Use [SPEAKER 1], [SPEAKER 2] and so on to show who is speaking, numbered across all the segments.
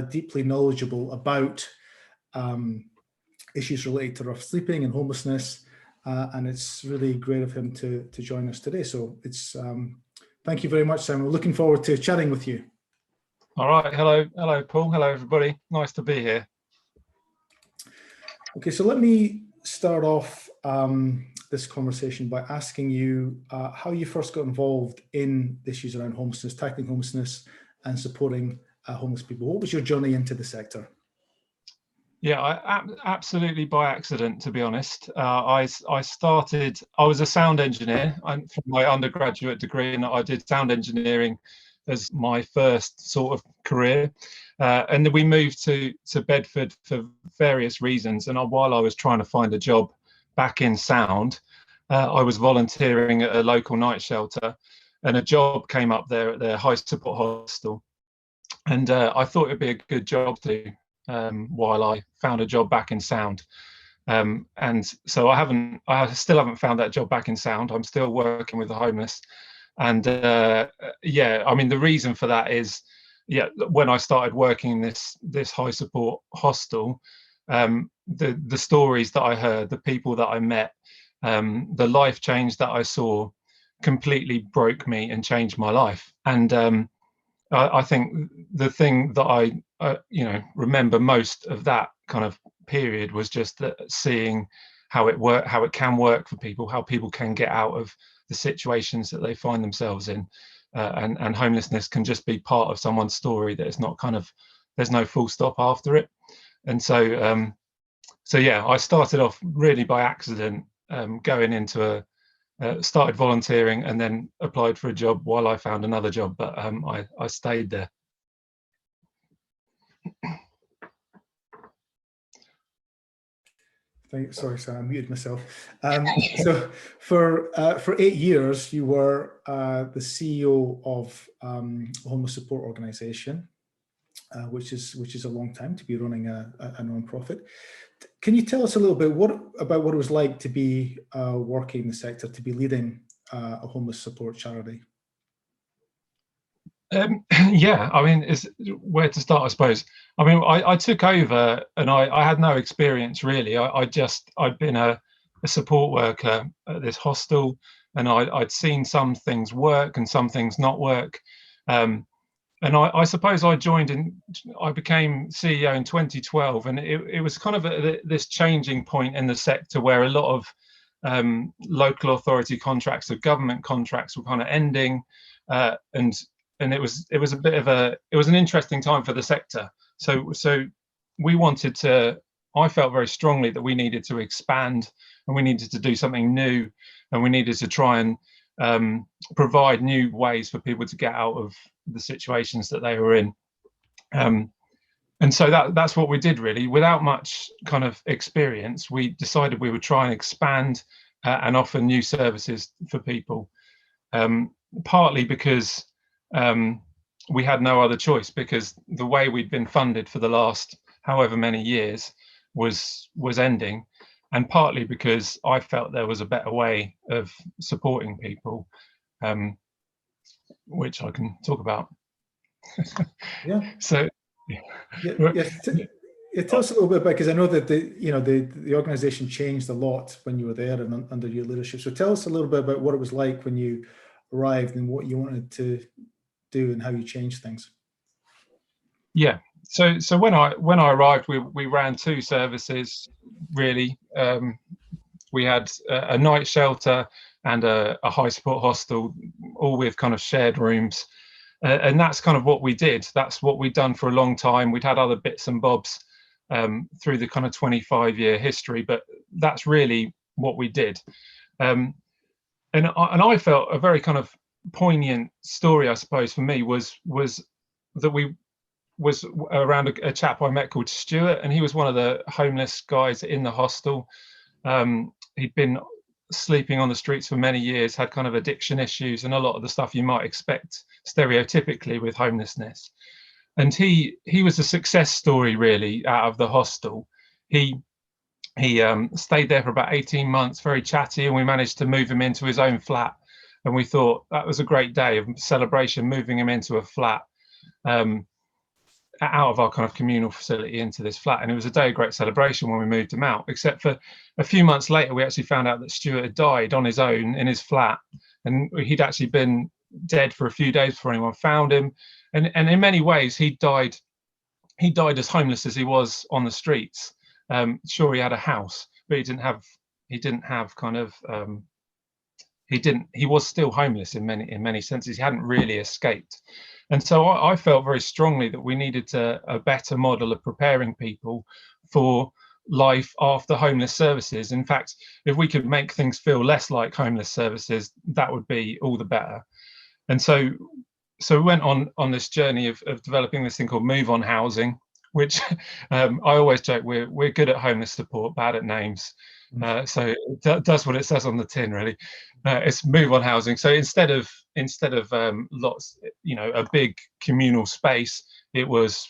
[SPEAKER 1] deeply knowledgeable about issues related to rough sleeping and homelessness, and it's really great of him to join us today. So it's thank you very much, Simon. We're looking forward to chatting with you.
[SPEAKER 2] All right. Hello, Paul. Hello, everybody. Nice to be here.
[SPEAKER 1] Okay, so let me start off this conversation by asking you how you first got involved in issues around homelessness, tackling homelessness and supporting homeless people. What was your journey into the sector?
[SPEAKER 2] Yeah, absolutely by accident, to be honest. I was a sound engineer from my undergraduate degree, and I did sound engineering as my first sort of career. And then we moved to Bedford for various reasons. And while I was trying to find a job back in sound, I was volunteering at a local night shelter, and a job came up there at their high support hostel. And I thought it'd be a good job to while I found a job back in sound. And so I still haven't found that job back in sound. I'm still working with the homeless. And yeah, I mean, the reason for that is, yeah, when I started working in this high support hostel, the stories that I heard, the people that I met, the life change that I saw completely broke me and changed my life. And I think the thing that I remember most of that kind of period was just that seeing how it can work for people, how people can get out of the situations that they find themselves in, and homelessness can just be part of someone's story. That it's not kind of, there's no full stop after it. And so yeah, I started off really by accident, going into started volunteering and then applied for a job while I found another job, but I stayed there.
[SPEAKER 1] Sorry, I muted myself. So for 8 years, you were the CEO of a homeless support organisation, which is a long time to be running a non-profit. Can you tell us a little bit about what it was like to be working in the sector, to be leading a homeless support charity?
[SPEAKER 2] Yeah, I mean, is where to start, I suppose. I mean, I took over and I had no experience really. I'd been a support worker at this hostel, and I'd seen some things work and some things not work. And I suppose I became CEO in 2012, and it was kind of this changing point in the sector where a lot of local authority contracts or government contracts were kind of ending, and it was an interesting time for the sector. So we wanted to. I felt very strongly that we needed to expand, and we needed to do something new, and we needed to try and provide new ways for people to get out of the situations that they were in. And so that's what we did really. Without much kind of experience, we decided we would try and expand and offer new services for people, partly because we had no other choice, because the way we'd been funded for the last however many years was ending, and partly because I felt there was a better way of supporting people, which I can talk about.
[SPEAKER 1] Yeah.
[SPEAKER 2] So
[SPEAKER 1] tell us a little bit about, because I know that the organisation changed a lot when you were there and under your leadership. So tell us a little bit about what it was like when you arrived and what you wanted to do and how you changed things.
[SPEAKER 2] Yeah. So when I arrived, we ran two services really. We had a night shelter and a high support hostel, all with kind of shared rooms. And that's kind of what we did. That's what we'd done for a long time. We'd had other bits and bobs through the kind of 25-year history, but that's really what we did. And I felt a very kind of poignant story, I suppose, for me was that was around a chap I met called Stuart, and he was one of the homeless guys in the hostel. He'd been sleeping on the streets for many years, had kind of addiction issues and a lot of the stuff you might expect stereotypically with homelessness. And he was a success story really out of the hostel. He stayed there for about 18 months, very chatty, and we managed to move him into his own flat. And we thought that was a great day of celebration, moving him into a flat. out of our kind of communal facility into this flat, and it was a day of great celebration when we moved him out, except for a few months later we actually found out that Stuart had died on his own in his flat, and he'd actually been dead for a few days before anyone found him, and in many ways he died as homeless as he was on the streets. Sure, he had a house, but he was still homeless in many senses. He hadn't really escaped. And so I felt very strongly that we needed a better model of preparing people for life after homeless services. In fact, if we could make things feel less like homeless services, that would be all the better. And so we went on this journey of developing this thing called Move On Housing, which I always joke we're good at homeless support, bad at names. So it does what it says on the tin, really. It's Move On Housing. So instead of lots, a big communal space, it was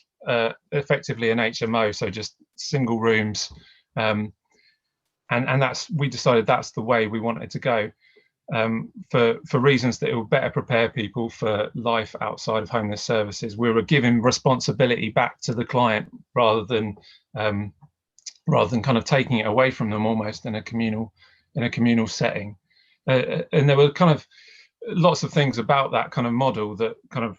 [SPEAKER 2] effectively an HMO, so just single rooms, and we decided that's the way we wanted to go, for reasons that it would better prepare people for life outside of homeless services. We were giving responsibility back to the client rather than kind of taking it away from them almost in a communal setting. And there were kind of lots of things about that kind of model that kind of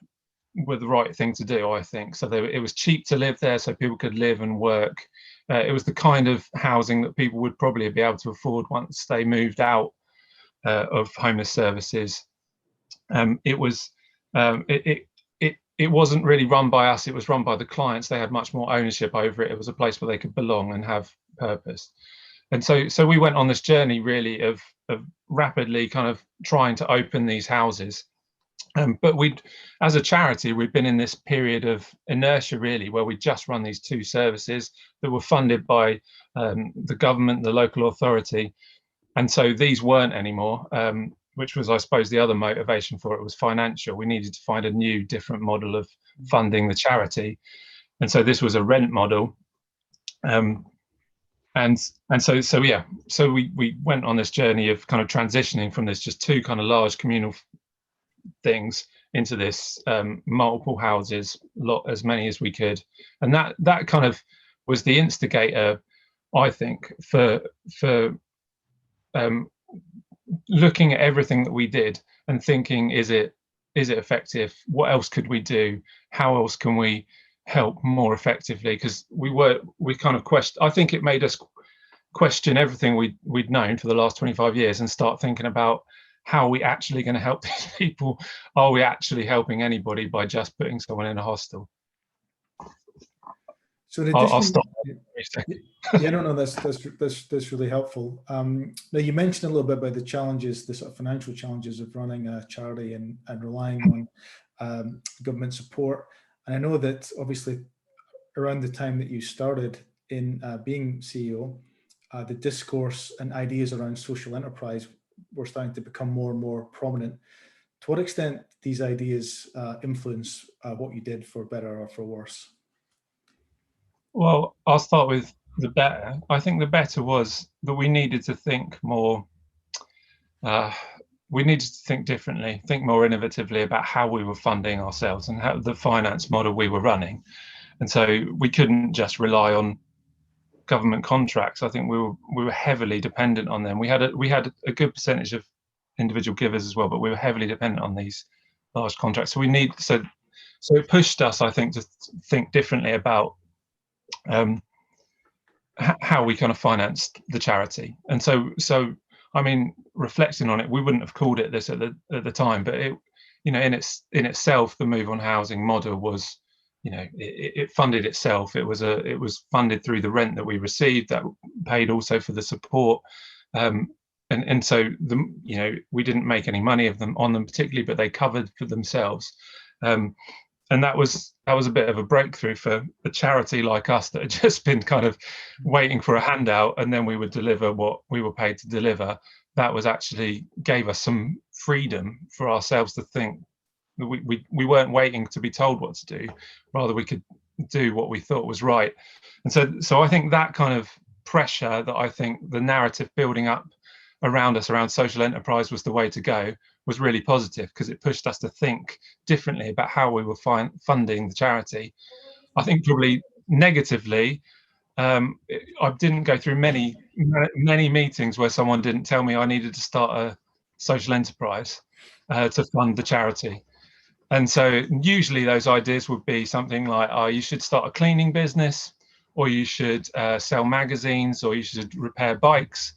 [SPEAKER 2] were the right thing to do, I think. So it was cheap to live there, so people could live and work. It was the kind of housing that people would probably be able to afford once they moved out of homeless services. It wasn't really run by us, it was run by the clients. They had much more ownership over it. It was a place where they could belong and have purpose. And so we went on this journey really of rapidly kind of trying to open these houses. But as a charity, we'd been in this period of inertia really, where we just run these 2 services that were funded by the government, the local authority. And so these weren't anymore, which was, I suppose, the other motivation for it was financial. We needed to find a new, different model of funding the charity. And so this was a rent model. So we went on this journey of kind of transitioning from this just 2 kind of large communal things into this multiple houses, as many as we could. And that kind of was the instigator, I think, for looking at everything that we did and thinking, is it effective? What else could we do? How else can we help more effectively? Because we kind of questioned. I think it made us question everything we'd known for the last 25 years and start thinking about, how are we actually going to help these people? Are we actually helping anybody by just putting someone in a hostel?
[SPEAKER 1] So I'll stop. Yeah, no, that's really helpful. Now you mentioned a little bit about the challenges, the sort of financial challenges of running a charity and relying on government support. And I know that obviously around the time that you started in being CEO, the discourse and ideas around social enterprise were starting to become more and more prominent. To what extent these ideas influence what you did, for better or for worse?
[SPEAKER 2] Well, I'll start with the better. I think the better was that we needed to think more, we needed to think differently, think more innovatively about how we were funding ourselves and how the finance model we were running. And so we couldn't just rely on government contracts. I think we were heavily dependent on them. We had a good percentage of individual givers as well, but we were heavily dependent on these large contracts. So it pushed us, I think, to think differently about how we kind of financed the charity. And so I mean, reflecting on it, we wouldn't have called it this at the time, but it, in itself, the Move On Housing model was, it funded itself. It was funded through the rent that we received, that paid also for the support, and so we didn't make any money on them particularly, but they covered for themselves. And that was a bit of a breakthrough for a charity like us that had just been kind of waiting for a handout, and then we would deliver what we were paid to deliver. That was actually gave us some freedom for ourselves to think that we weren't waiting to be told what to do, rather we could do what we thought was right. And so I think that kind of pressure, that I think the narrative building up around us around social enterprise was the way to go, was really positive, because it pushed us to think differently about how we were funding the charity. I think probably negatively, I didn't go through many meetings where someone didn't tell me I needed to start a social enterprise to fund the charity. And so usually those ideas would be something like, oh, you should start a cleaning business, or you should sell magazines, or you should repair bikes.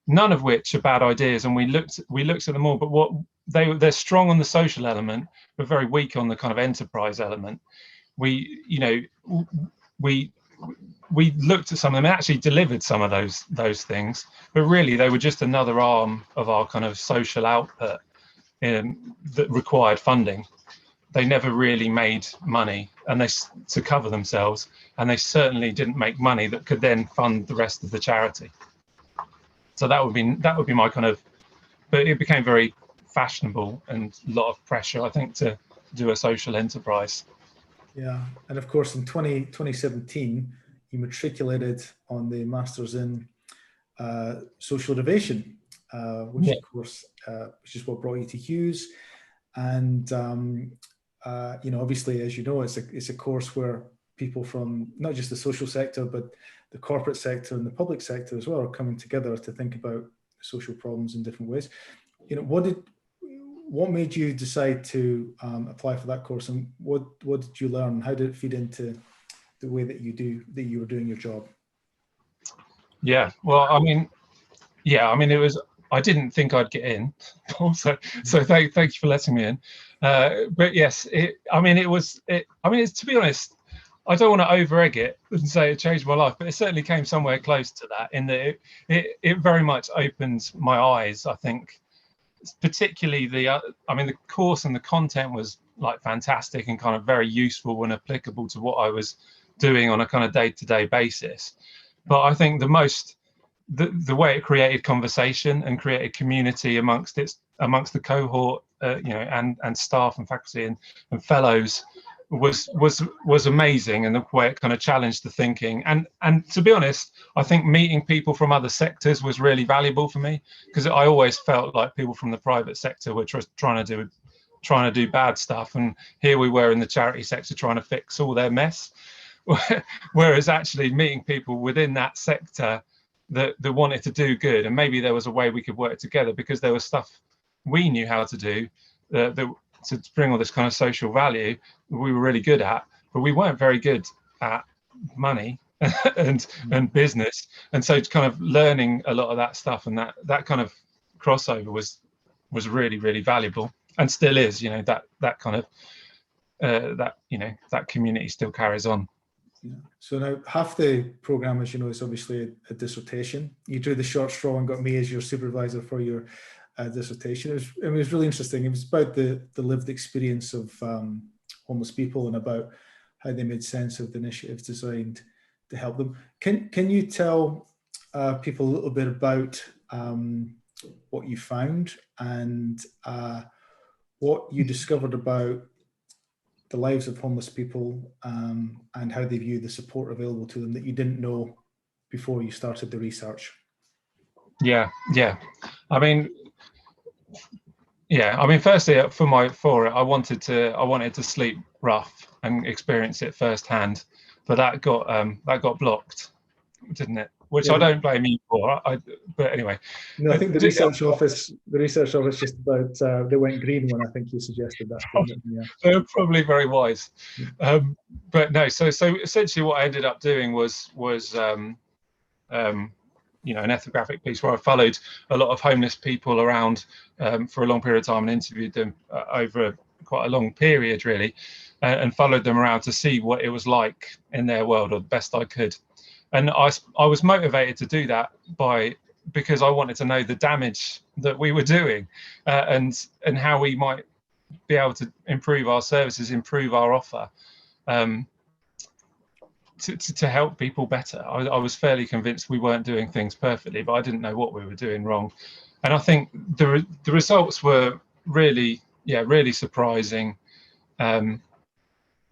[SPEAKER 2] None of which are bad ideas, and we looked at them all. But what they're strong on the social element, but very weak on the kind of enterprise element. We, you know, we looked at some of them and actually delivered some of those things, but really they were just another arm of our kind of social output that required funding. They never really made money, and to cover themselves, and they certainly didn't make money that could then fund the rest of the charity. So that would be my kind of, but it became very fashionable and a lot of pressure, I think, to do a social enterprise.
[SPEAKER 1] Yeah, and of course in 2017 you matriculated on the Masters in Social Innovation, which of course which is what brought you to Hughes. And you know, obviously, as you know, it's a course where people from not just the social sector, but the corporate sector and the public sector as well are coming together to think about social problems in different ways. You know, what made you decide to apply for that course, and what did you learn? How did it feed into the way that you were doing your job?
[SPEAKER 2] Yeah, well, I mean, it was. I didn't think I'd get in, so thank you for letting me in. But yes, it's, to be honest, I don't want to over-egg it and say it changed my life, but it certainly came somewhere close to that. In that it very much opened my eyes. I think, particularly the course and the content was like fantastic and kind of very useful and applicable to what I was doing on a kind of day-to-day basis. But I think the way it created conversation and created community amongst the cohort, and staff and faculty and fellows was amazing, and the way it kind of challenged the thinking. And to be honest, I think meeting people from other sectors was really valuable for me, because I always felt like people from the private sector were trying to do bad stuff, and here we were in the charity sector trying to fix all their mess. Whereas actually meeting people within that sector that wanted to do good, and maybe there was a way we could work together because there was stuff we knew how to do to bring all this kind of social value we were really good at, but we weren't very good at money and business. And so kind of learning a lot of that stuff and that kind of crossover was really, really valuable, and still is. You know, that kind of that community still carries on.
[SPEAKER 1] Yeah. So now half the program, as you know, is obviously a dissertation. You drew the short straw and got me as your supervisor for your dissertation. It was really interesting. It was about the lived experience of homeless people and about how they made sense of the initiatives designed to help them. Can you tell people a little bit about what you found and what you discovered about the lives of homeless people, and how they view the support available to them that you didn't know before you started the research?
[SPEAKER 2] Yeah. I mean, firstly, for it, I wanted to sleep rough and experience it firsthand, but that got blocked, didn't it? Which I don't blame you for. But anyway.
[SPEAKER 1] No, I think the research office just about they went green when I think you suggested that. Yeah.
[SPEAKER 2] They're probably very wise. But no, so essentially what I ended up doing was an ethnographic piece where I followed a lot of homeless people around for a long period of time and interviewed them over quite a long period, really, and followed them around to see what it was like in their world, or the best I could. And I was motivated to do that because I wanted to know the damage that we were doing, and how we might be able to improve our services, improve our offer, to help people better. I was fairly convinced we weren't doing things perfectly, but I didn't know what we were doing wrong. And I think the results were really surprising. And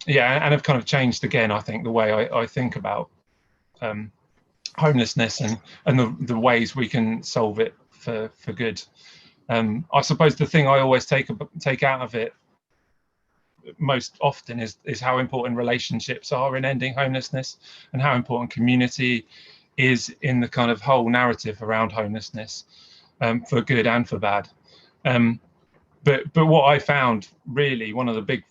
[SPEAKER 2] have kind of changed again, I think, the way I think about homelessness and the ways we can solve it for good. I suppose the thing I always take out of it most often is how important relationships are in ending homelessness, and how important community is in the kind of whole narrative around homelessness, for good and for bad. But what I found, really one of the big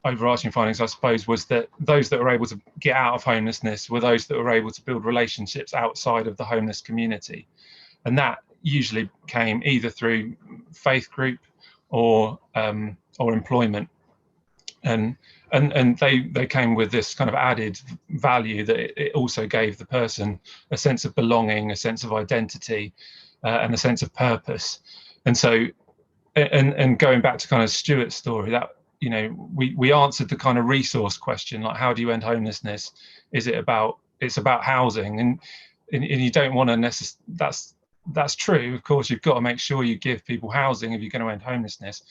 [SPEAKER 2] overarching findings, I suppose, was that those that were able to get out of homelessness were those that were able to build relationships outside of the homeless community, and that usually came either through faith group or employment, and they came with this kind of added value that it also gave the person a sense of belonging, a sense of identity, and a sense of purpose. And so, and going back to kind of Stuart's story, that, you know, we answered the kind of resource question, like, how do you end homelessness? It's about housing, and you don't want to necessarily, that's true, of course. You've got to make sure you give people housing if you're going to end homelessness,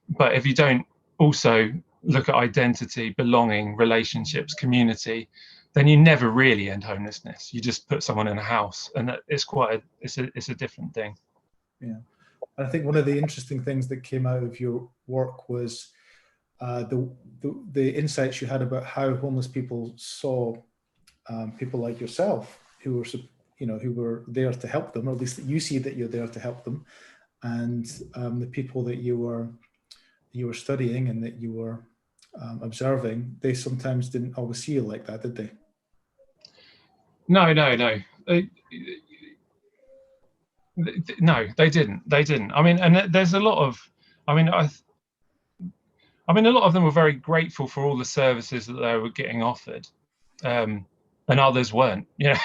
[SPEAKER 2] but if you don't also look at identity, belonging, relationships, community, then you never really end homelessness. You just put someone in a house, and that it's it's a different thing.
[SPEAKER 1] Yeah, and I think one of the interesting things that came out of your work was the insights you had about how homeless people saw people like yourself, who were, you know, who were there to help them, or at least that you see that you're there to help them, and the people that you were studying and that you were observing, they sometimes didn't always see you like that, did they?
[SPEAKER 2] No. No, they didn't. I mean, and there's a lot of, I mean, a lot of them were very grateful for all the services that they were getting offered, and others weren't. You know,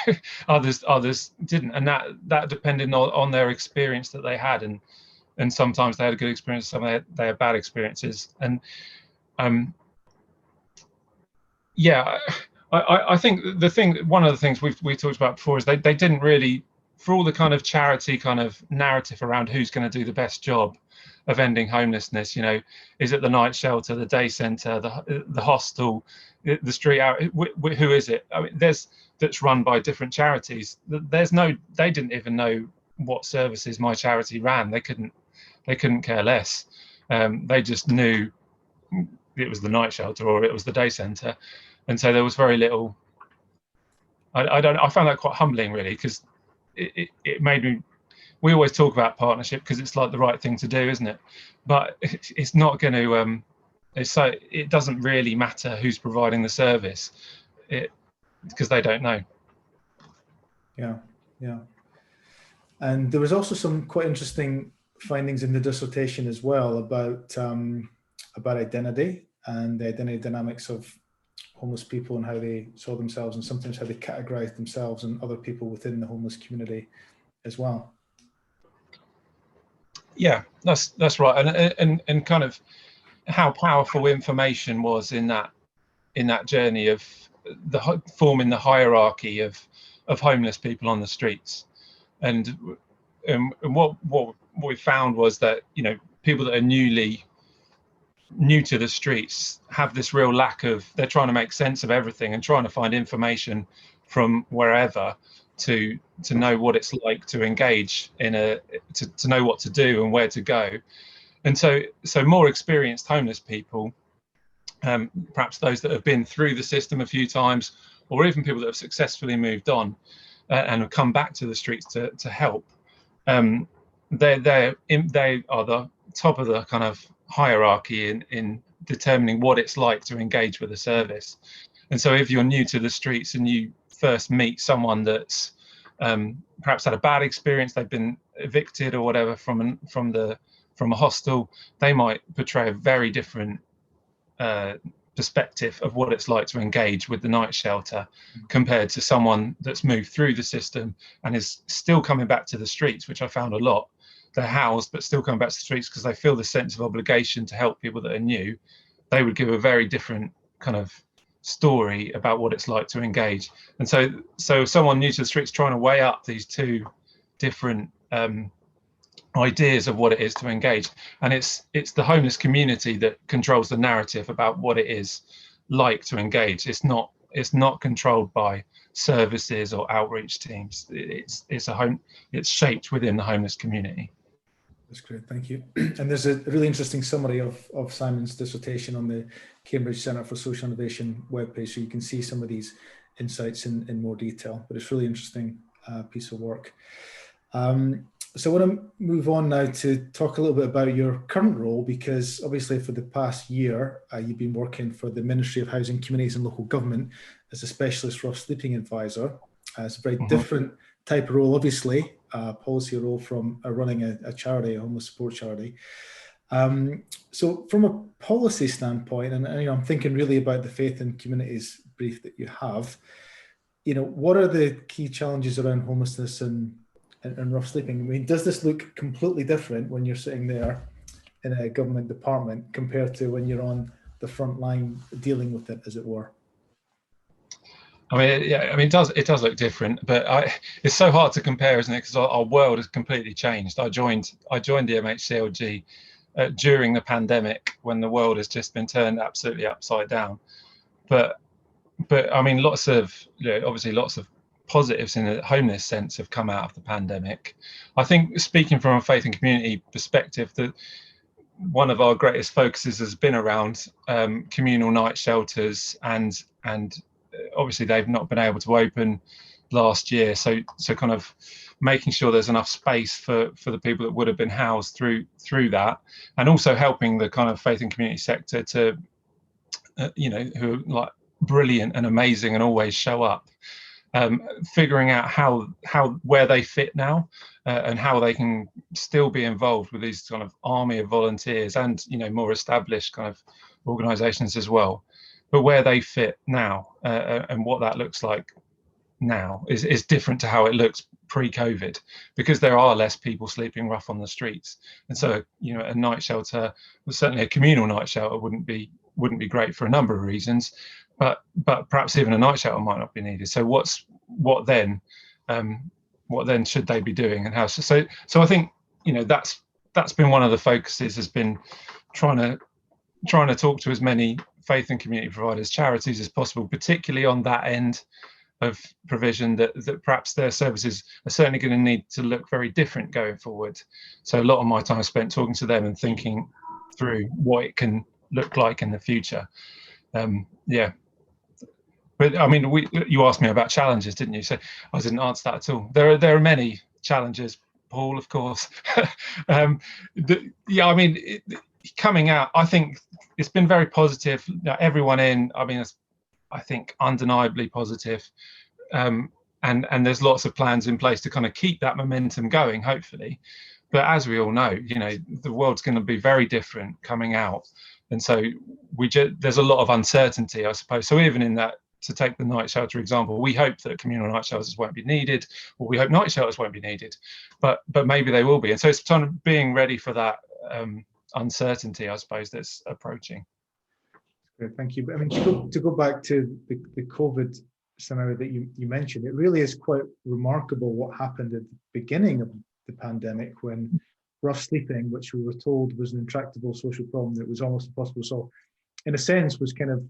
[SPEAKER 2] others didn't, and that depended on their experience that they had, and sometimes they had a good experience, some they had bad experiences, and yeah, I think one of the things we talked about before is they didn't really, for all the kind of charity kind of narrative around who's going to do the best job of ending homelessness, you know, is it the night shelter, the day centre, the hostel, the street out, who is it? I mean, that's run by different charities. They didn't even know what services my charity ran. They couldn't care less. They just knew it was the night shelter or it was the day centre, and so there was very little. I found that quite humbling, really, because it made me. We always talk about partnership because it's like the right thing to do, isn't it? But it's not going to. It doesn't really matter who's providing the service, because they don't know.
[SPEAKER 1] Yeah. And there was also some quite interesting findings in the dissertation as well about identity and the identity dynamics of homeless people and how they saw themselves, and sometimes how they categorized themselves and other people within the homeless community as well.
[SPEAKER 2] Yeah, that's right, and kind of how powerful information was in that journey of forming the hierarchy of homeless people on the streets, and what we found was that, you know, people that are new to the streets have this real lack of, they're trying to make sense of everything and trying to find information from wherever to know what it's like to engage to know what to do and where to go. And so more experienced homeless people, perhaps those that have been through the system a few times, or even people that have successfully moved on and have come back to the streets to help, they are the top of the kind of hierarchy in determining what it's like to engage with a service. And so if you're new to the streets and you first meet someone that's perhaps had a bad experience, they've been evicted or whatever from a hostel, they might portray a very different perspective of what it's like to engage with the night shelter compared to someone that's moved through the system and is still coming back to the streets, which I found a lot. They're housed but still coming back to the streets because they feel the sense of obligation to help people that are new. They would give a very different kind of story about what it's like to engage. And so someone new to the streets trying to weigh up these two different ideas of what it is to engage, and it's the homeless community that controls the narrative about what it is like to engage. It's not controlled by services or outreach teams. It's shaped within the homeless community.
[SPEAKER 1] That's great, thank you. And there's a really interesting summary of Simon's dissertation on the Cambridge Centre for Social Innovation webpage, so you can see some of these insights in more detail, but it's really interesting piece of work. So I want to move on now to talk a little bit about your current role, because obviously for the past year, you've been working for the Ministry of Housing, Communities and Local Government as a specialist rough sleeping advisor. It's a very different type of role, obviously, policy role from running a charity, a homeless support charity. So from a policy standpoint, and I'm thinking really about the Faith and Communities brief that you have, what are the key challenges around homelessness and rough sleeping? I mean, does this look completely different when you're sitting there in a government department compared to when you're on the front line dealing with it, as it were?
[SPEAKER 2] I mean, yeah, I mean, it does look different, but it's so hard to compare, isn't it? Because our world has completely changed. I joined the MHCLG during the pandemic, when the world has just been turned absolutely upside down. But I mean, obviously lots of positives in a homeless sense have come out of the pandemic. I think, speaking from a faith and community perspective, that one of our greatest focuses has been around communal night shelters, and obviously they've not been able to open last year, so kind of making sure there's enough space for the people that would have been housed through that, and also helping the kind of faith and community sector to who are like brilliant and amazing and always show up, figuring out where they fit now, and how they can still be involved with these kind of army of volunteers and more established kind of organizations as well, but where they fit now, and what that looks like now is different to how it looks pre-COVID, because there are less people sleeping rough on the streets, and so a night shelter, certainly a communal night shelter, wouldn't be great for a number of reasons, but perhaps even a night shelter might not be needed. So what then should they be doing, and how? So I think that's been one of the focuses, has been trying to talk to as many faith and community providers, charities as possible, particularly on that end of provision, that perhaps their services are certainly going to need to look very different going forward. So a lot of my time is spent talking to them and thinking through what it can look like in the future. Yeah. But I mean, you asked me about challenges, didn't you? So I didn't answer that at all. There are many challenges, Paul, of course. Yeah, I mean, coming out, I think it's been very positive. Everyone I mean, it's, I think, undeniably positive. And there's lots of plans in place to kind of keep that momentum going, hopefully. But as we all know, the world's going to be very different coming out. And so there's a lot of uncertainty, I suppose. So even in that, to take the night shelter example, we hope that communal night shelters won't be needed, or we hope night shelters won't be needed, but maybe they will be. And so it's kind of being ready for that uncertainty, I suppose, that's approaching.
[SPEAKER 1] Great, thank you. But I mean, to go back to the COVID scenario that you mentioned, it really is quite remarkable what happened at the beginning of the pandemic, when rough sleeping, which we were told was an intractable social problem that was almost impossible to solve, in a sense was kind of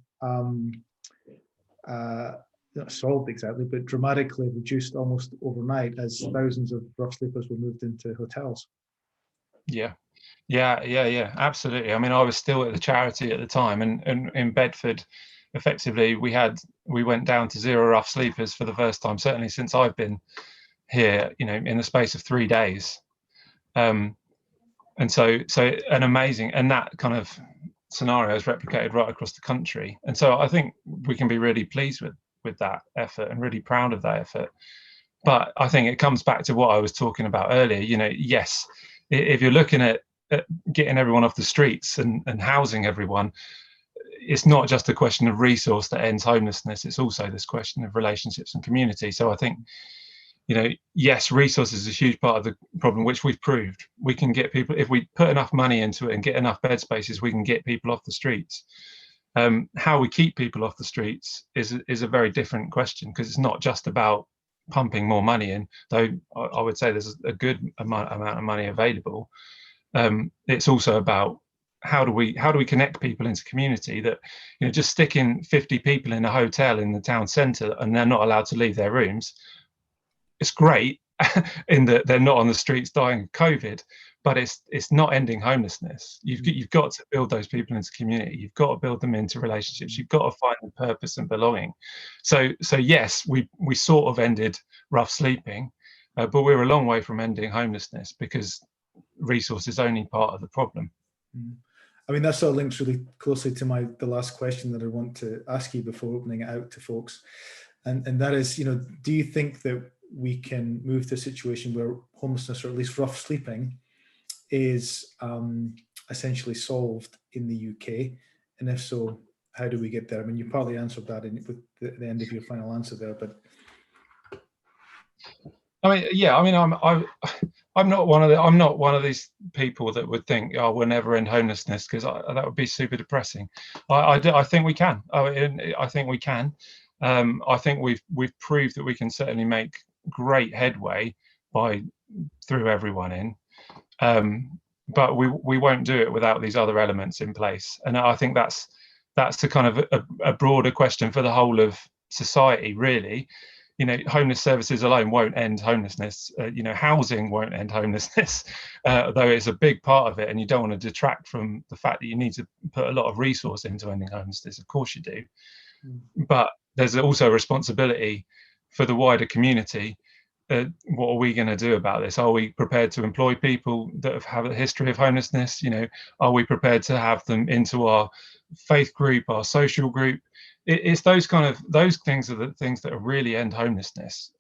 [SPEAKER 1] not solved exactly, but dramatically reduced almost overnight, as thousands of rough sleepers were moved into hotels.
[SPEAKER 2] Yeah, absolutely. I mean, I was still at the charity at the time, and in Bedford, effectively, we went down to 0 rough sleepers for the first time, certainly since I've been here, in the space of 3 days. And so an amazing, and that kind of scenario is replicated right across the country. And so I think we can be really pleased with that effort and really proud of that effort. But I think it comes back to what I was talking about earlier. Yes, if you're looking at getting everyone off the streets and housing everyone, it's not just a question of resource that ends homelessness. It's also this question of relationships and community. So I think, yes, resources is a huge part of the problem, which we've proved. We can get people, if we put enough money into it and get enough bed spaces, we can get people off the streets. How we keep people off the streets is a very different question, because it's not just about pumping more money in, though I would say there's a good amount of money available. It's also about how do we connect people into community, that just sticking 50 people in a hotel in the town centre and they're not allowed to leave their rooms. It's great in that they're not on the streets dying of COVID, but it's not ending homelessness. You've got to build those people into community. You've got to build them into relationships. You've got to find them purpose and belonging. So yes, we sort of ended rough sleeping, but we're a long way from ending homelessness, because resource is only part of the problem.
[SPEAKER 1] I mean, that sort of links really closely to the last question that I want to ask you before opening it out to folks. And that is, do you think that we can move to a situation where homelessness, or at least rough sleeping, is essentially solved in the UK? And if so, how do we get there? I mean, you partly answered that with the end of your final answer there, but.
[SPEAKER 2] I mean, yeah. I mean, I'm not one of these people that would think, oh, we'll never end homelessness, because that would be super depressing. I think we can. I think we can. I think we've proved that we can certainly make great headway through everyone in. But we won't do it without these other elements in place. And I think that's a kind of a broader question for the whole of society, really. Homeless services alone won't end homelessness. Housing won't end homelessness, though it's a big part of it. And you don't want to detract from the fact that you need to put a lot of resource into ending homelessness. Of course you do. But there's also a responsibility for the wider community. What are we going to do about this? Are we prepared to employ people that have a history of homelessness? Are we prepared to have them into our faith group, our social group? It's those things are the things that really end homelessness.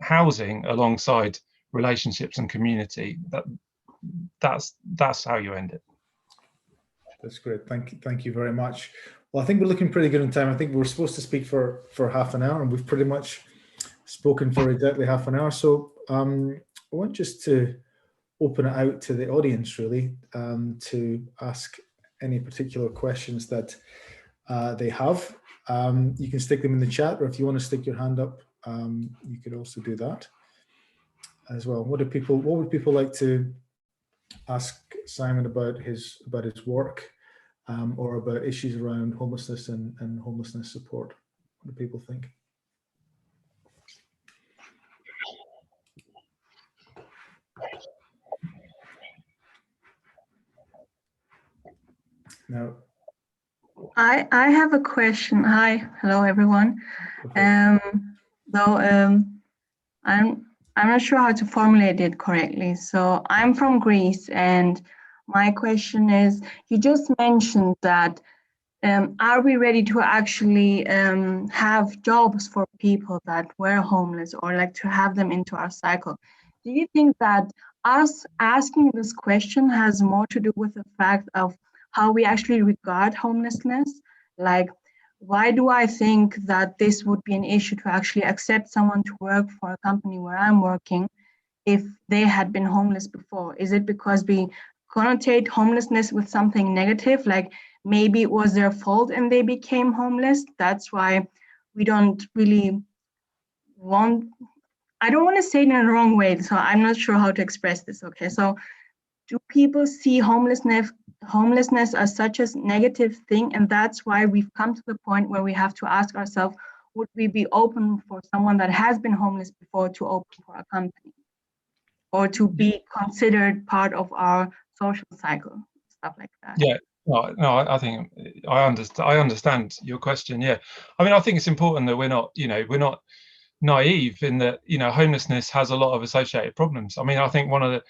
[SPEAKER 2] Housing alongside relationships and community, that's how you end it.
[SPEAKER 1] That's great. Thank you very much. Well, I think we're looking pretty good on time. I think we're supposed to speak for half an hour, and we've pretty much spoken for exactly half an hour. So I want just to open it out to the audience, really, to ask any particular questions that they have. You can stick them in the chat, or if you want to stick your hand up, you could also do that as well. What would people like to ask Simon about his work, or about issues around homelessness and homelessness support? What do people think? Now,
[SPEAKER 3] I have a question. Hi, hello everyone. I'm not sure how to formulate it correctly. So I'm from Greece, and my question is: you just mentioned that are we ready to actually have jobs for people that were homeless, or like to have them into our cycle? Do you think that us asking this question has more to do with the fact of how we actually regard homelessness? Like, why do I think that this would be an issue to actually accept someone to work for a company where I'm working if they had been homeless before? Is it because we connotate homelessness with something negative, like maybe it was their fault and they became homeless? That's why we don't really want, I don't want to say it in a wrong way, so I'm not sure how to express this, okay? So do people see homelessness as such a negative thing, and that's why we've come to the point where we have to ask ourselves, would we be open for someone that has been homeless before to open for a company, or to be considered part of our social cycle, stuff like that?
[SPEAKER 2] Yeah, no, I think I understand your question. Yeah, I mean, I think it's important that we're not naive in that, homelessness has a lot of associated problems. I mean, I think one of the,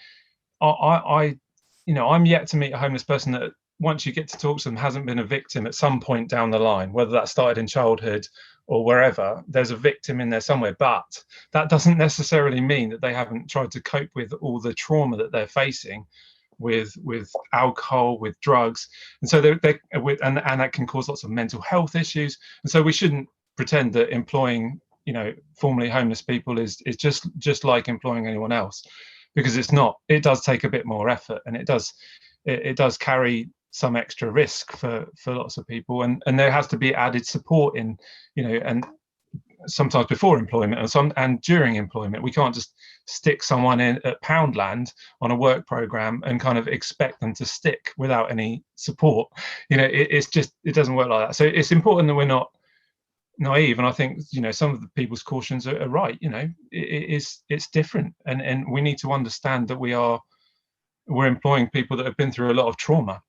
[SPEAKER 2] I'm yet to meet a homeless person that, once you get to talk to them, hasn't been a victim at some point down the line, whether that started in childhood or wherever. There's a victim in there somewhere, but that doesn't necessarily mean that they haven't tried to cope with all the trauma that they're facing with alcohol, with drugs, and so and that can cause lots of mental health issues. And so we shouldn't pretend that employing formerly homeless people is just like employing anyone else, because it's not. It does take a bit more effort, and it does carry some extra risk for lots of people, and there has to be added support in, and sometimes before employment and during employment. We can't just stick someone in at Poundland on a work program and kind of expect them to stick without any support. It doesn't work like that. So it's important that we're not naive, and I think some of the people's cautions are right. It's different, and we need to understand that we are we're employing people that have been through a lot of trauma.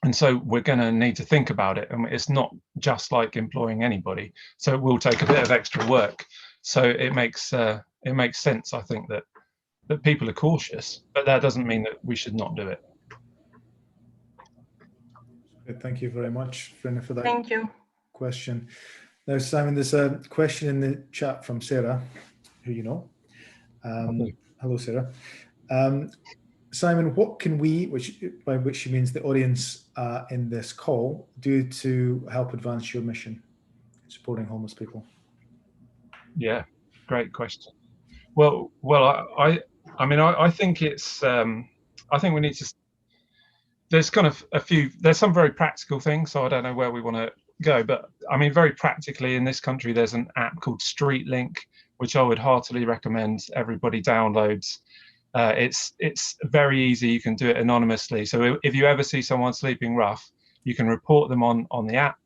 [SPEAKER 2] And so we're going to need to think about it. And it's not just like employing anybody. So it will take a bit of extra work. So it makes sense, I think, that people are cautious, but that doesn't mean that we should not do it.
[SPEAKER 1] Good. Thank you very much, Brenda, for that
[SPEAKER 3] Thank you.
[SPEAKER 1] question. Now, Simon, there's a question in the chat from Sarah, who you know. Hello, Sarah. Simon, what can we, by which she means the audience in this call, do to help advance your mission, supporting homeless people?
[SPEAKER 2] Yeah, great question. Well, I think it's, I think we need to, there's kind of there's some very practical things, so I don't know where we want to go, but I mean, very practically in this country, there's an app called Street Link, which I would heartily recommend everybody downloads. It's very easy. You can do it anonymously. So if you ever see someone sleeping rough, you can report them on the app,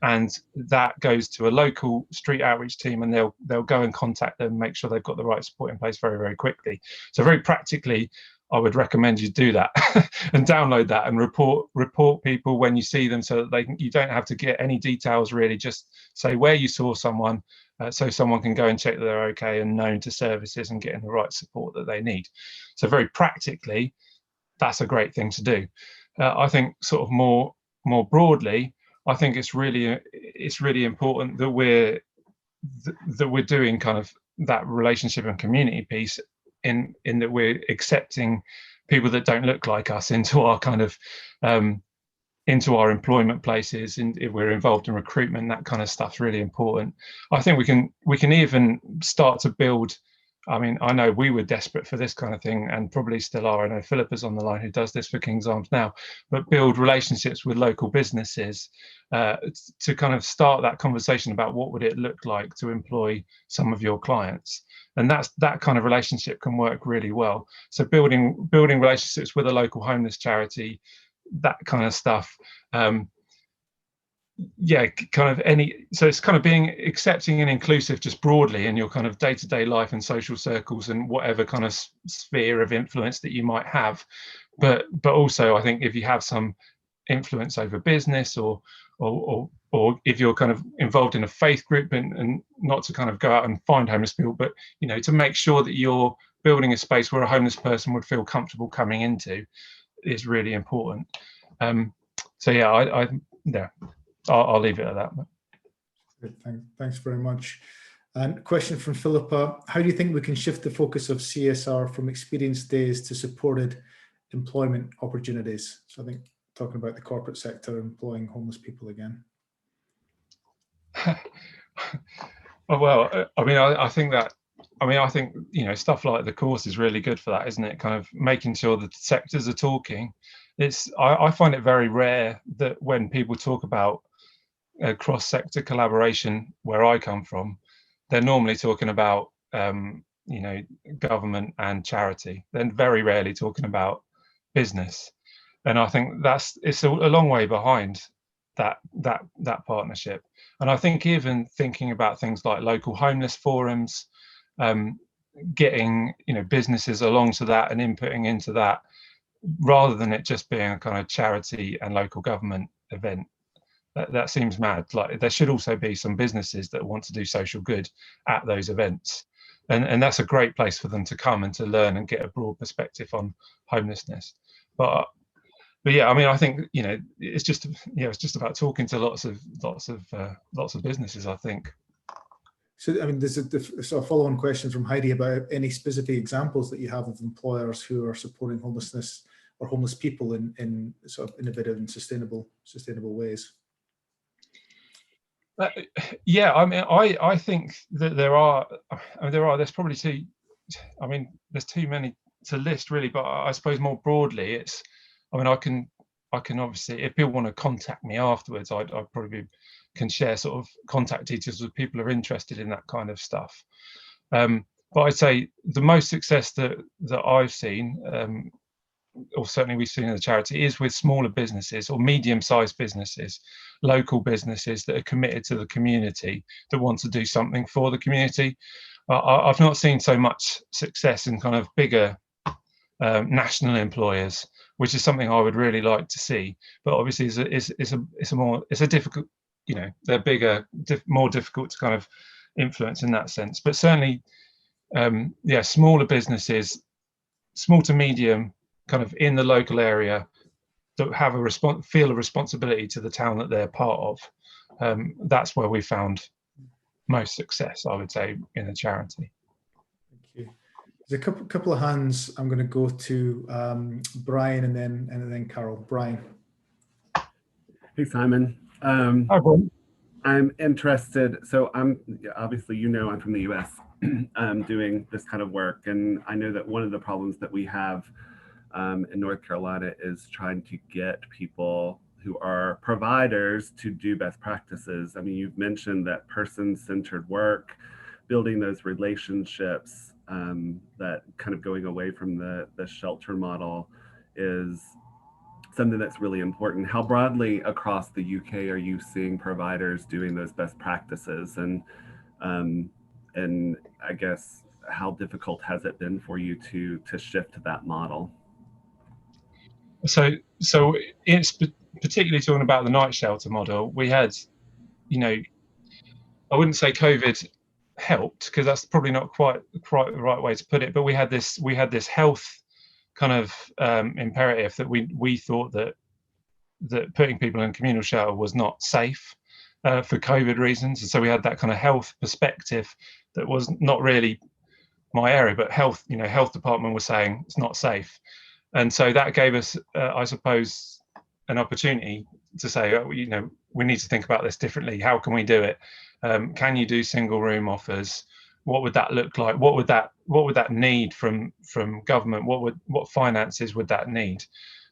[SPEAKER 2] and that goes to a local street outreach team, and they'll go and contact them, make sure they've got the right support in place very, very quickly. So very practically, I would recommend you do that and download that and report people when you see them, so that you don't have to get any details really. Just say where you saw someone, so someone can go and check that they're okay and known to services and getting the right support that they need. So very practically, that's a great thing to do. I think sort of more broadly, I think it's really important that we're doing kind of that relationship and community piece, in that we're accepting people that don't look like us into our kind of into our employment places, and if we're involved in recruitment, that kind of stuff's really important. I think we can even start to build. I mean, I know we were desperate for this kind of thing, and probably still are. I know Philip is on the line, who does this for King's Arms now, but build relationships with local businesses to kind of start that conversation about what would it look like to employ some of your clients. And that kind of relationship can work really well. So building relationships with a local homeless charity, that kind of stuff. Yeah, kind of so it's kind of being accepting and inclusive just broadly in your kind of day-to-day life and social circles and whatever kind of sphere of influence that you might have, but also I think if you have some influence over business or if you're kind of involved in a faith group, and not to kind of go out and find homeless people, but to make sure that you're building a space where a homeless person would feel comfortable coming into is really important. So yeah, I'll leave it at that.
[SPEAKER 1] Good, thanks very much. And question from Philippa: how do you think we can shift the focus of CSR from experience days to supported employment opportunities? So I think talking about the corporate sector employing homeless people again.
[SPEAKER 2] Well, I think stuff like the course is really good for that, isn't it? Kind of making sure that the sectors are talking. I find it very rare that when people talk about cross-sector collaboration where I come from, they're normally talking about government and charity. They're very rarely talking about business, and I think it's a long way behind that partnership. And I think even thinking about things like local homeless forums, getting businesses along to that and inputting into that, rather than it just being a kind of charity and local government event. That seems mad. Like, there should also be some businesses that want to do social good at those events, and that's a great place for them to come and to learn and get a broad perspective on homelessness. But yeah, I think it's just about talking to lots of businesses, I think.
[SPEAKER 1] So there's a sort of follow-on question from Heidi about any specific examples that you have of employers who are supporting homelessness or homeless people in sort of innovative and sustainable ways.
[SPEAKER 2] Yeah, I think that there's probably there's too many to list really, but I suppose more broadly I can obviously, if people want to contact me afterwards, I probably can share sort of contact details with people who are interested in that kind of stuff. But I'd say the most success that I've seen, or certainly we've seen in the charity, is with smaller businesses or medium-sized businesses, local businesses that are committed to the community, that want to do something for the community. I've not seen so much success in kind of bigger national employers, which is something I would really like to see. But obviously, it's a difficult, you know, they're bigger, more difficult to kind of influence in that sense. But certainly, yeah, smaller businesses, small to medium, kind of in the local area, that have feel a responsibility to the town that they're part of. That's where we found most success, I would say, in a charity.
[SPEAKER 1] Thank you. There's a couple of hands. I'm going to go to Brian and then Carol. Brian.
[SPEAKER 4] Hey, Simon.
[SPEAKER 2] Hi, Brian.
[SPEAKER 4] I'm interested. So I'm obviously, you know, I'm from the US doing this kind of work. And I know that one of the problems that we have in North Carolina is trying to get people who are providers to do best practices. I mean, you've mentioned that person-centered work, building those relationships, that kind of going away from the shelter model is something that's really important. How broadly across the UK are you seeing providers doing those best practices? And I guess how difficult has it been for you to shift that model?
[SPEAKER 2] So it's particularly talking about the night shelter model. We had, you know, I wouldn't say COVID helped, because that's probably not quite the right way to put it. But we had this health kind of imperative that we thought that putting people in communal shelter was not safe for COVID reasons, and so we had that kind of health perspective that was not really my area, but health department was saying it's not safe. And so that gave us, I suppose, an opportunity to say, oh, you know, we need to think about this differently. How can we do it? Can you do single room offers? What would that look like? What would that need from government? What finances would that need?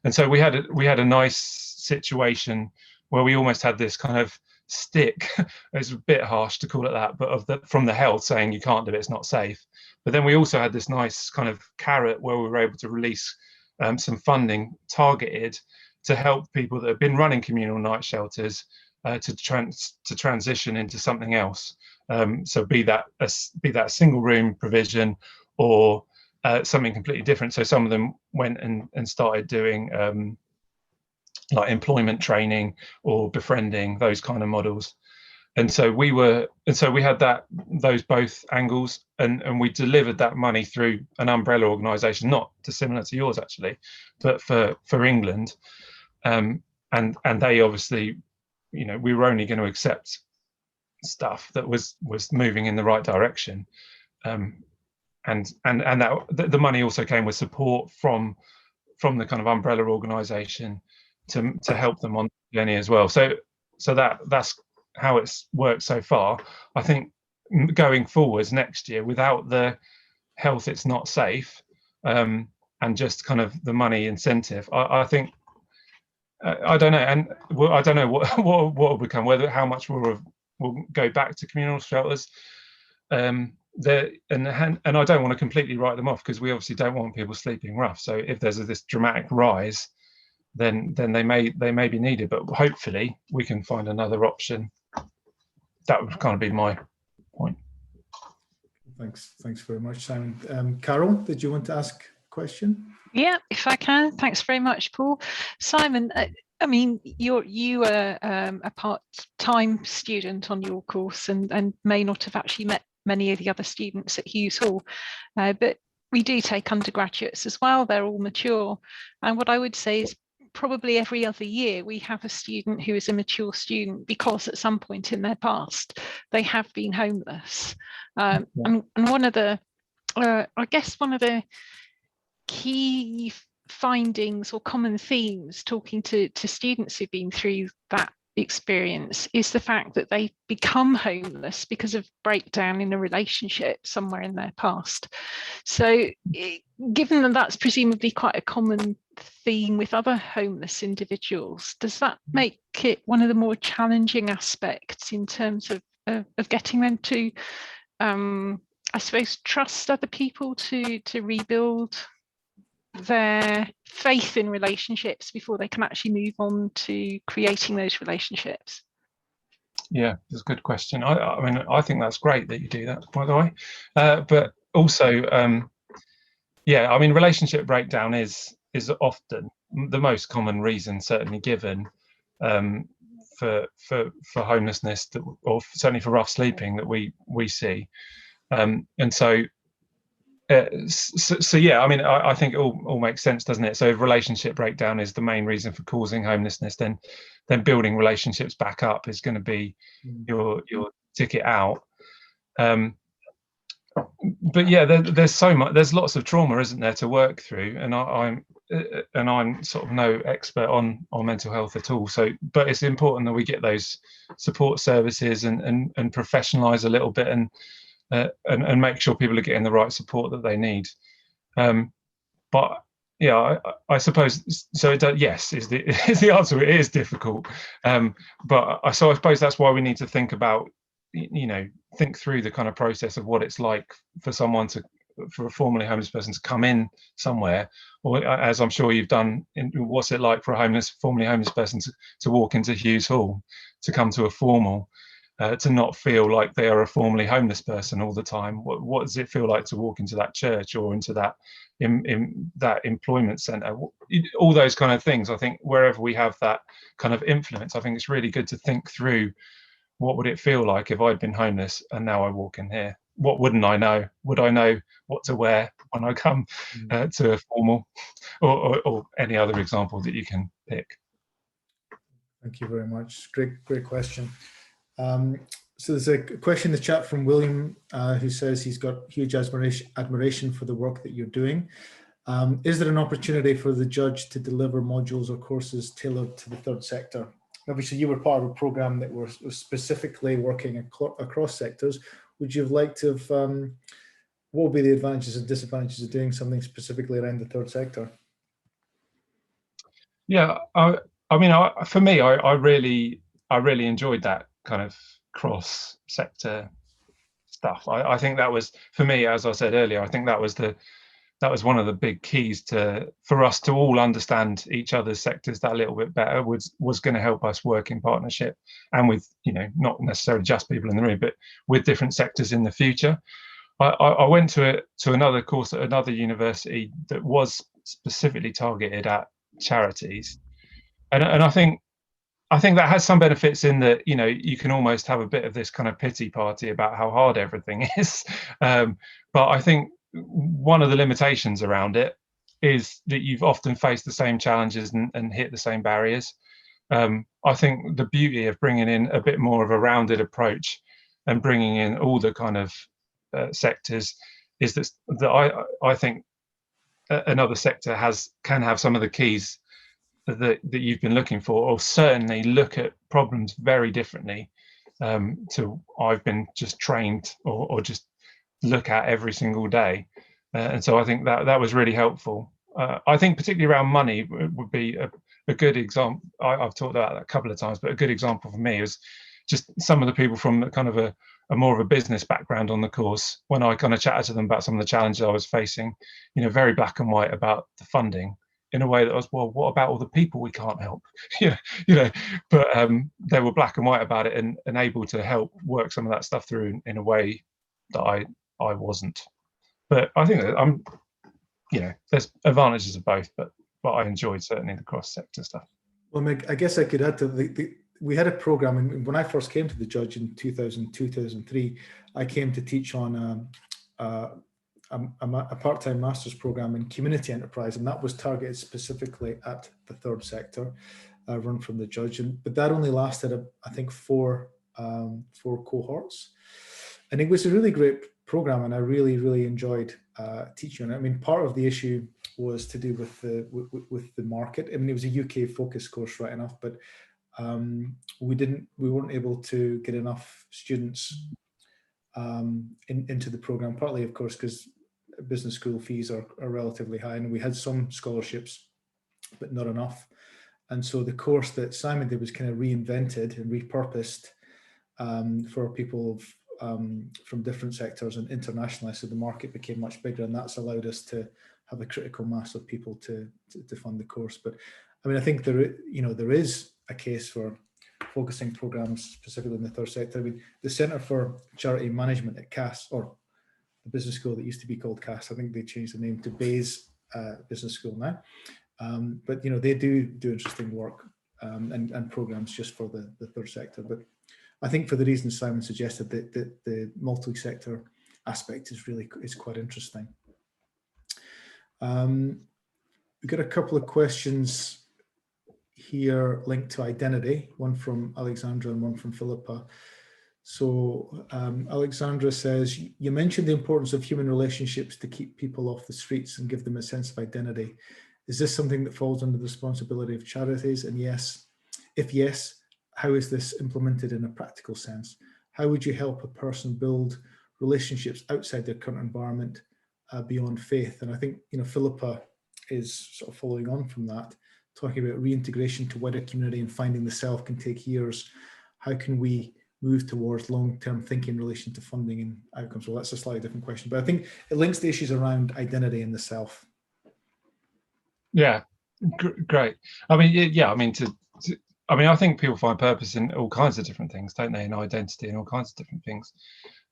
[SPEAKER 2] And so we had a nice situation where we almost had this kind of stick. It's a bit harsh to call it that, but from the health saying you can't do it, it's not safe. But then we also had this nice kind of carrot where we were able to release some funding targeted to help people that have been running communal night shelters to transition into something else. So be that a single room provision or something completely different. So some of them went and started doing like employment training or befriending, those kind of models. And so we had those both angles, and we delivered that money through an umbrella organisation, not dissimilar to yours actually, but for England, and they obviously, you know, we were only going to accept stuff that was moving in the right direction, and that the money also came with support from the kind of umbrella organisation to help them on the journey as well. So that's how it's worked so far. I think going forwards next year, without the health, it's not safe, and just kind of the money incentive, I think I don't know, and I don't know what will become, how much we'll go back to communal shelters. And I don't want to completely write them off, because we obviously don't want people sleeping rough. So if there's this dramatic rise, then they may be needed, but hopefully we can find another option. That would kind of be my point.
[SPEAKER 1] Thanks very much, Simon. Carol, did you want to ask a question?
[SPEAKER 5] Yeah, if I can. Thanks very much, Paul. Simon, I mean, you are a part-time student on your course and may not have actually met many of the other students at Hughes Hall, but we do take undergraduates as well. They're all mature. And what I would say is probably every other year we have a student who is a mature student because at some point in their past they have been homeless. And one of the, I guess one of the key findings or common themes talking to students who've been through that experience is the fact that they become homeless because of breakdown in a relationship somewhere in their past. So given that that's presumably quite a common theme with other homeless individuals, does that make it one of the more challenging aspects in terms of getting them to I suppose trust other people to rebuild their faith in relationships before they can actually move on to creating those relationships?
[SPEAKER 2] Yeah, that's a good question. I mean, I think that's great that you do that, by the way. But also, Yeah, I mean, relationship breakdown is often the most common reason, certainly given for homelessness, or certainly for rough sleeping, that we see. And so yeah, I mean, I think it all makes sense, doesn't it? So if relationship breakdown is the main reason for causing homelessness, then building relationships back up is going to be your ticket out. But yeah, there's so much. There's lots of trauma, isn't there, to work through, and I'm sort of no expert on mental health at all. So, but it's important that we get those support services and professionalize a little bit, and make sure people are getting the right support that they need. But yeah, I suppose so. Yes, is the answer. It is difficult, but I suppose that's why we need to think about, think through the kind of process of what it's like for for a formerly homeless person to come in somewhere, or as I'm sure you've done, what's it like for a formerly homeless person to walk into Hughes Hall, to come to a formal, to not feel like they are a formerly homeless person all the time. What does it feel like to walk into that church or into that in that employment centre? All those kind of things. I think wherever we have that kind of influence, I think it's really good to think through, what would it feel like if I'd been homeless and now I walk in here? What wouldn't I know? Would I know what to wear when I come to a formal, or any other example that you can pick?
[SPEAKER 1] Thank you very much. Great question. So there's a question in the chat from William, who says he's got huge admiration for the work that you're doing. Is there an opportunity for the judge to deliver modules or courses tailored to the third sector? Obviously, you were part of a program that was specifically working across sectors. Would you have liked to have, what would be the advantages and disadvantages of doing something specifically around the third sector?
[SPEAKER 2] Yeah, I mean, for me, I really enjoyed that kind of cross-sector stuff. I think that was, for me, as I said earlier, I think that was one of the big keys for us to all understand each other's sectors that little bit better, was going to help us work in partnership, and with, not necessarily just people in the room, but with different sectors in the future. I went to another course at another university that was specifically targeted at charities, and I think that has some benefits in that, you can almost have a bit of this kind of pity party about how hard everything is, but I think one of the limitations around it is that you've often faced the same challenges and hit the same barriers. I think the beauty of bringing in a bit more of a rounded approach and bringing in all the kind of sectors is that I think another sector can have some of the keys that you've been looking for, or certainly look at problems very differently to I've been just trained or just look at every single day. And so I think that was really helpful. I think particularly around money would be a good example. I've talked about that a couple of times, but a good example for me is just some of the people from kind of a more of a business background on the course. When I kind of chatted to them about some of the challenges I was facing, very black and white about the funding, in a way that was, well, what about all the people we can't help? But they were black and white about it, and able to help work some of that stuff through in a way that I wasn't. But I think that there's advantages of both, but I enjoyed certainly the cross-sector stuff.
[SPEAKER 1] Well, I guess I could add to we had a program, and when I first came to the judge in 2002, 2003, I came to teach on a part-time master's program in community enterprise, and that was targeted specifically at the third sector, run from the judge. But that only lasted, I think, four cohorts, and it was a really great program, and I really enjoyed teaching it. I mean, part of the issue was to do with the market. I mean, it was a UK focused course, right enough, but we weren't able to get enough students into the program, partly of course because business school fees are relatively high, and we had some scholarships but not enough. And so the course that Simon did was kind of reinvented and repurposed for people from different sectors and internationally, so the market became much bigger, and that's allowed us to have a critical mass of people to fund the course. But I mean, I think there is a case for focusing programs specifically in the third sector. I mean, the Centre for Charity Management at CAS, or the business school that used to be called CAST. I think they changed the name to Bayes Business School now. But they do interesting work and programs just for the third sector. But I think for the reasons Simon suggested, that the multi-sector aspect is quite interesting. We've got a couple of questions here linked to identity, one from Alexandra and one from Philippa. So Alexandra says, you mentioned the importance of human relationships to keep people off the streets and give them a sense of identity. Is this something that falls under the responsibility of charities? And if yes, how is this implemented in a practical sense? How would you help a person build relationships outside their current environment beyond faith? And I think, Philippa is sort of following on from that, talking about reintegration to wider community and finding the self can take years. How can we move towards long-term thinking in relation to funding and outcomes? Well, that's a slightly different question, but I think it links the issues around identity and the self.
[SPEAKER 2] Yeah, great. I mean, yeah, I mean, I think people find purpose in all kinds of different things, don't they? In identity and all kinds of different things.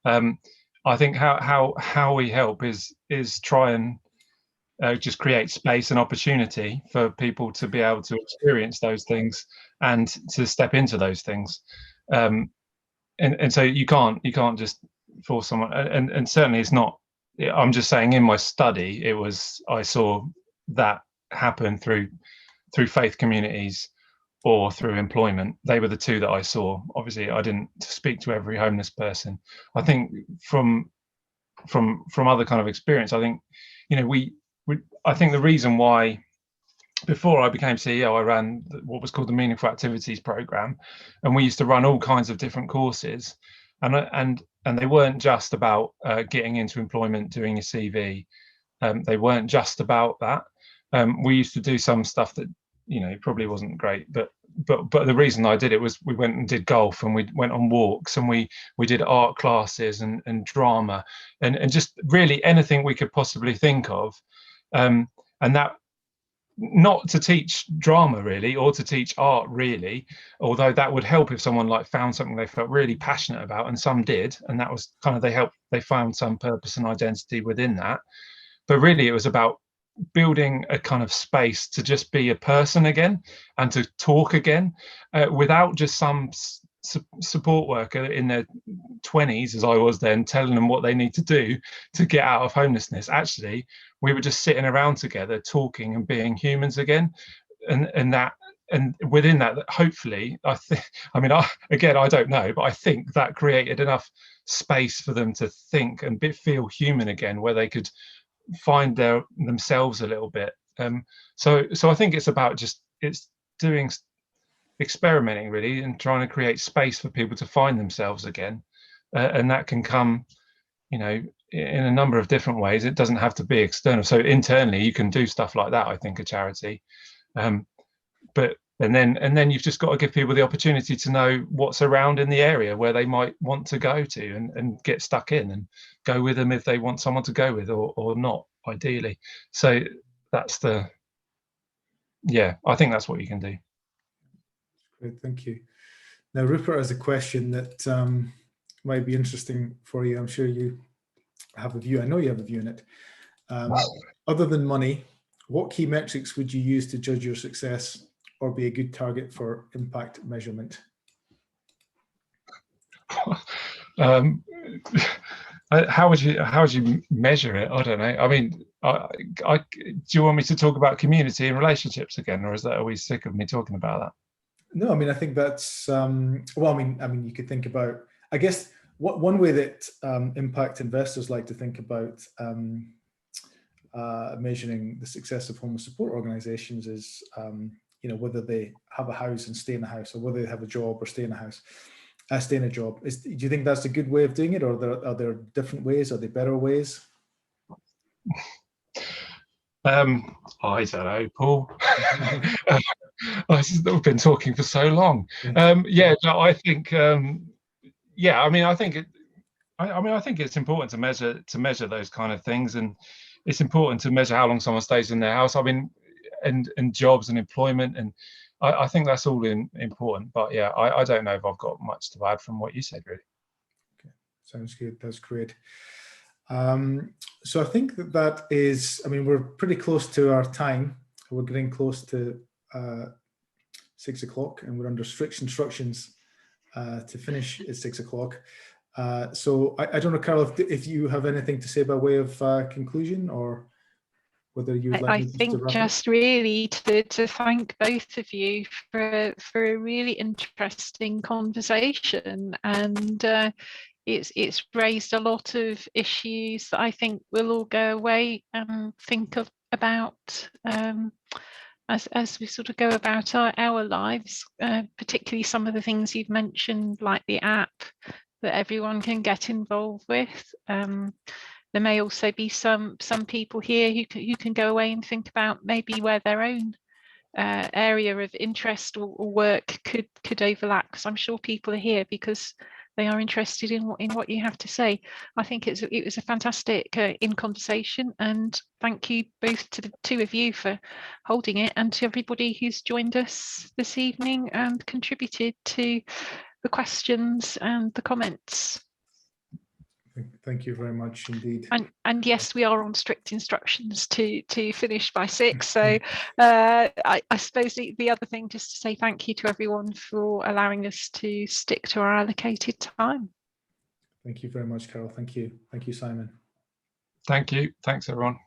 [SPEAKER 2] I think how we help is try and just create space and opportunity for people to be able to experience those things and to step into those things. And so you can't just force someone. And certainly it's not. I'm just saying, in my study, I saw that happen through faith communities or through employment. They were the two that I saw. Obviously, I didn't speak to every homeless person. I think from other kind of experience, I think, I think the reason why, before I became CEO, I ran what was called the Meaningful Activities Program, and we used to run all kinds of different courses, and they weren't just about getting into employment, doing your CV. They weren't just about that. We used to do some stuff that probably wasn't great, but the reason I did it was we went and did golf, and we went on walks, and we did art classes and drama and just really anything we could possibly think of, and that, not to teach drama really, or to teach art really, although that would help if someone found something they felt really passionate about, and some did, and that was kind of, they found some purpose and identity within that. But really it was about building a kind of space to just be a person again and to talk again, without just some support worker in their 20s, as I was then, telling them what they need to do to get out of homelessness. Actually, we were just sitting around together talking and being humans again, and within that, hopefully, I don't know, but I think that created enough space for them to think and feel human again, where they could find themselves a little bit. So I think it's about doing experimenting really, and trying to create space for people to find themselves again, and that can come in a number of different ways. It doesn't have to be external. So internally you can do stuff like that, I think, a charity, but and then you've just got to give people the opportunity to know what's around in the area where they might want to go to, and get stuck in and go with them if they want someone to go with, or not, ideally. So that's I think that's what you can do.
[SPEAKER 1] Great, thank you. Now, Rupert has a question that might be interesting for you. I'm sure you have a view. I know you have a view in it. Other than money, what key metrics would you use to judge your success or be a good target for impact measurement?
[SPEAKER 2] How would you measure it? I don't know. I mean, do you want me to talk about community and relationships again, or are we sick of me talking about that?
[SPEAKER 1] No, I mean, I think that's, well, I mean, you could think about, I guess, one way that impact investors like to think about measuring the success of homeless support organizations is, whether they have a house and stay in a house, or whether they have a job or stay in a house, stay in a job. Do you think that's a good way of doing it, or are there different ways? Are there better ways?
[SPEAKER 2] I don't know, Paul. I've been talking for so long. I think, I mean, I think it's important to measure those kind of things, and it's important to measure how long someone stays in their house. I mean, and jobs and employment, and I think that's all important. But yeah, I don't know if I've got much to add from what you said, really.
[SPEAKER 1] Okay, sounds good. That's great. So I think that is, I mean, we're pretty close to our time. We're getting close to 6 o'clock, and we're under strict instructions to finish at 6 o'clock. So I don't know, Carol, if you have anything to say by way of conclusion, or whether you would like me
[SPEAKER 5] think
[SPEAKER 1] to wrap
[SPEAKER 5] just
[SPEAKER 1] up?
[SPEAKER 5] really to thank both of you for a really interesting conversation, and it's raised a lot of issues that I think we'll all go away and think about as we sort of go about our lives, particularly some of the things you've mentioned, like the app that everyone can get involved with. There may also be some people here who can go away and think about maybe where their own area of interest or work could overlap, because I'm sure people are here because they are interested in what you have to say. I think it was a fantastic in conversation, and thank you both to the two of you for holding it, and to everybody who's joined us this evening and contributed to the questions and the comments.
[SPEAKER 1] Thank you very much indeed.
[SPEAKER 5] And yes, we are on strict instructions to finish by 6. So I suppose the other thing, just to say thank you to everyone for allowing us to stick to our allocated time.
[SPEAKER 1] Thank you very much, Carol. Thank you. Thank you, Simon.
[SPEAKER 2] Thank you. Thanks, everyone.